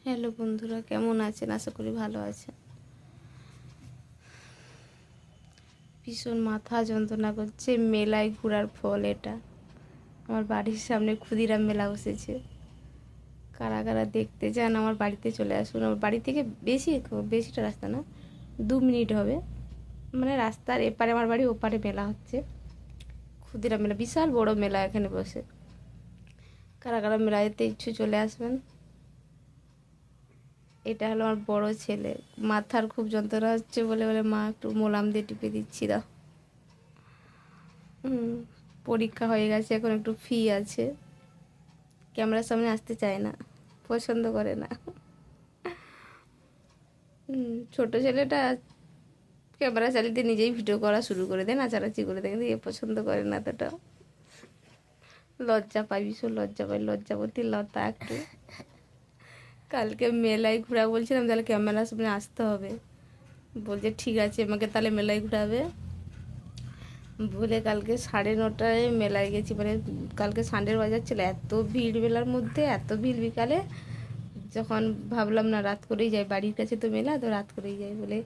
Hello বন্ধুরা, কেমন আছেন? আশা করি ভালো আছেন। ভীষণ মাথা যন্ত্রণা করছে। মেলায় ঘোরার ফল এটা। আমার বাড়ির সামনে ক্ষুদিরাম মেলা বসেছে। কারা কারা দেখতে চান আমার বাড়িতে চলে আসুন। আমার বাড়ি থেকে বেশিটা রাস্তা না, 2 মিনিট হবে। মানে রাস্তার এপারে আমার বাড়ি, ওপারে মেলা হচ্ছে। ক্ষুদিরাম মেলা, বিশাল বড় মেলা এখানে বসে। কারা কারা মেলা যেতে ইচ্ছে চলে আসবেন। এটা হলো আমার বড় ছেলে, মাথার খুব যন্ত্রণা হচ্ছে বলে বলে মা একটু মোলাম দিয়ে টিপে দিচ্ছি দাও। পরীক্ষা হয়ে গেছে, এখন একটু ফ্রি আছে। ক্যামেরার সামনে আসতে চায় না, পছন্দ করে না। ছোট ছেলেটা ক্যামেরা চালিয়ে নিজেই ভিডিও করা শুরু করে দেয়, নাচানাচি করে দেয়, কিন্তু এ পছন্দ করে না এতটা। লজ্জা পাই, ভীষণ লজ্জা পাই, লজ্জাবতী লতা একটু। কালকে মেলায় ঘোরা বলছিলাম, তাহলে ক্যামেরার সামনে আসতে হবে। বলছে ঠিক আছে, আমাকে তাহলে মেলায় ঘোরাবে বলে কালকে 9:30টায় মেলায় গেছি। মানে কালকে সানডের বাজার ছিল, এত ভিড় মেলার মধ্যে, এত ভিড় বিকালে। যখন ভাবলাম না রাত করেই যাই, বাড়ির কাছে তো মেলা, তো রাত করেই যাই বলে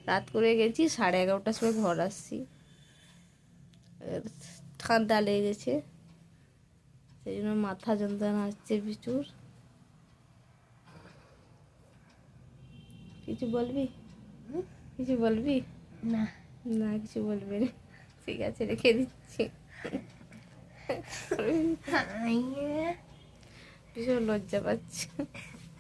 রাত করে গেছি। 11:30টার সময় ঘর আসছি। ঠান্ডা লেগে গেছে, সেই জন্য মাথা যন্ত্রণা হচ্ছে প্রচুর। কিছু বলবি? কিছু বলবি? না না, কিছু বলবি না। ঠিক আছে, রেখে দিচ্ছি। ভীষণ লজ্জা পাচ্ছি।